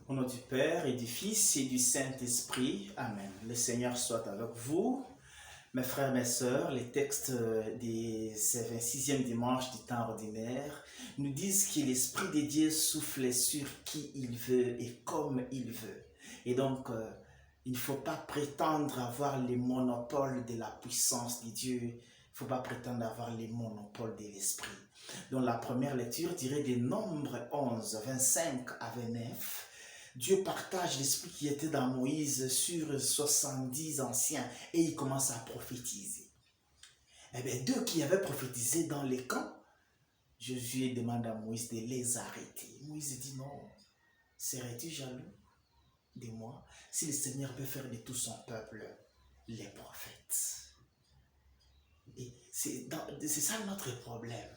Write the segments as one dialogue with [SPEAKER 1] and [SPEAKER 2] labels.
[SPEAKER 1] Au nom du Père et du Fils et du Saint-Esprit. Amen. Le Seigneur soit avec vous. Mes frères, mes sœurs, les textes des 26e dimanche du temps ordinaire nous disent que l'Esprit de Dieu souffle sur qui il veut et comme il veut. Et donc, il ne faut pas prétendre avoir le monopole de la puissance de Dieu. Il ne faut pas prétendre avoir le monopole de l'Esprit. Donc, la première lecture dirait des Nombres 11, 25 à 29. Dieu partage l'esprit qui était dans Moïse sur 70 anciens et il commence à prophétiser. Eh bien, deux qui avaient prophétisé dans les camps, Josué demande à Moïse de les arrêter. Moïse dit non, serais-tu jaloux de moi si le Seigneur peut faire de tout son peuple les prophètes? Et c'est ça notre problème.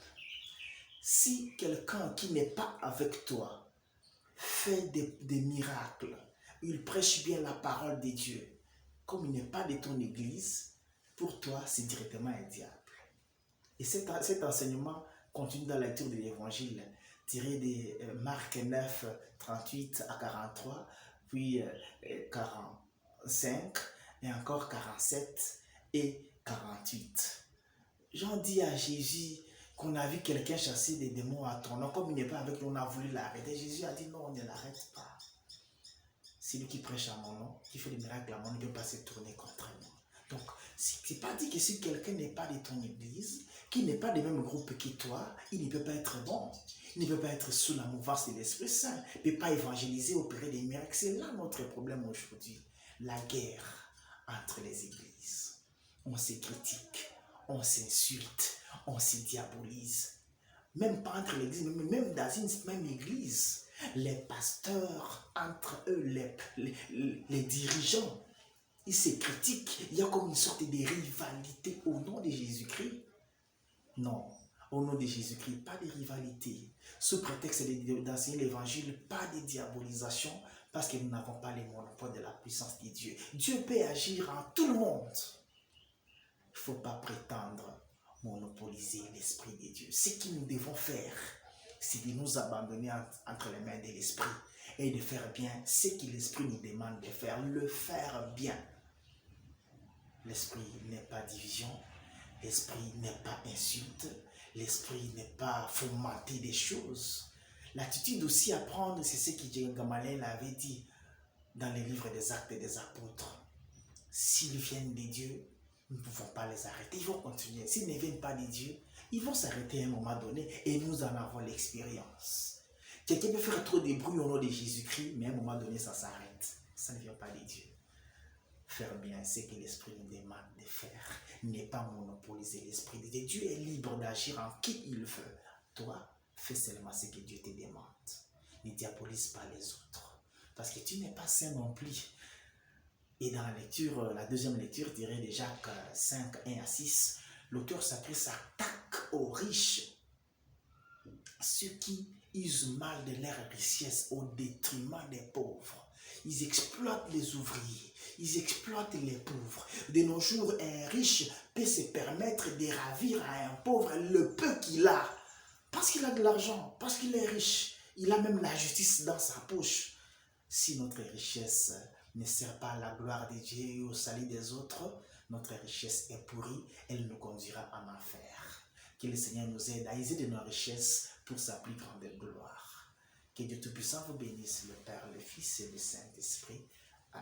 [SPEAKER 1] Si quelqu'un qui n'est pas avec toi fait des miracles, il prêche bien la parole de Dieu, comme il n'est pas de ton église, pour toi, c'est directement un diable. Et cet enseignement continue dans la lecture de l'évangile, tiré de Marc 9, 38 à 43, puis 45, et encore 47 et 48. Jean dit à Jésus qu'on a vu quelqu'un chasser des démons à ton nom, comme il n'est pas avec nous, on a voulu l'arrêter. Jésus a dit non, on ne l'arrête pas. C'est lui qui prêche à mon nom, qui fait des miracles à mon nom, il ne peut pas se tourner contre moi. Donc, ce n'est pas dit que si quelqu'un n'est pas de ton église, qui n'est pas du même groupe que toi, il ne peut pas être bon. Il ne peut pas être sous la mouvance de l'Esprit Saint. Il ne peut pas évangéliser, opérer des miracles. C'est là notre problème aujourd'hui. La guerre entre les églises. On se critique, on s'insulte, on se diabolise. Même pas entre l'église, même dans une même église. Les pasteurs, entre eux, les dirigeants, ils se critiquent. Il y a comme une sorte de rivalité au nom de Jésus-Christ. Non, au nom de Jésus-Christ, pas de rivalité. Sous prétexte d'enseigner l'évangile, pas de diabolisation, parce que nous n'avons pas les monopoles de la puissance de Dieu. Dieu peut agir en tout le monde. Il ne faut pas prétendre monopoliser l'Esprit de Dieu. Ce que nous devons faire, c'est de nous abandonner entre les mains de l'Esprit et de faire bien ce que l'Esprit nous demande de faire, le faire bien. L'Esprit n'est pas division, l'Esprit n'est pas insulte, l'Esprit n'est pas fomenter des choses. L'attitude aussi à prendre, c'est ce que Gamaliel avait dit dans les livres des Actes des Apôtres. S'ils viennent de Dieu, nous ne pouvons pas les arrêter, ils vont continuer. S'ils ne viennent pas de Dieu, ils vont s'arrêter à un moment donné et nous en avons l'expérience. Quelqu'un peut faire trop de bruit au nom de Jésus-Christ, mais à un moment donné, ça s'arrête. Ça ne vient pas de Dieu. Faire bien ce que l'Esprit nous demande de faire, n'est pas monopoliser l'Esprit de Dieu. Dieu est libre d'agir en qui il veut. Toi, fais seulement ce que Dieu te demande. Ne diabolise pas les autres, parce que tu n'es pas saint non plus. Et dans la deuxième lecture, dirait de Jacques 5, 1 à 6, l'auteur sacré s'attaque aux riches, ceux qui usent mal de leur richesse au détriment des pauvres. Ils exploitent les ouvriers, ils exploitent les pauvres. De nos jours, un riche peut se permettre de ravir à un pauvre le peu qu'il a, parce qu'il a de l'argent, parce qu'il est riche. Il a même la justice dans sa poche. Si notre richesse ne sert pas à la gloire de Dieu et au salut des autres, notre richesse est pourrie, elle nous conduira en enfer. Que le Seigneur nous aide à user de nos richesses pour sa plus grande gloire. Que Dieu Tout-Puissant vous bénisse, le Père, le Fils et le Saint-Esprit.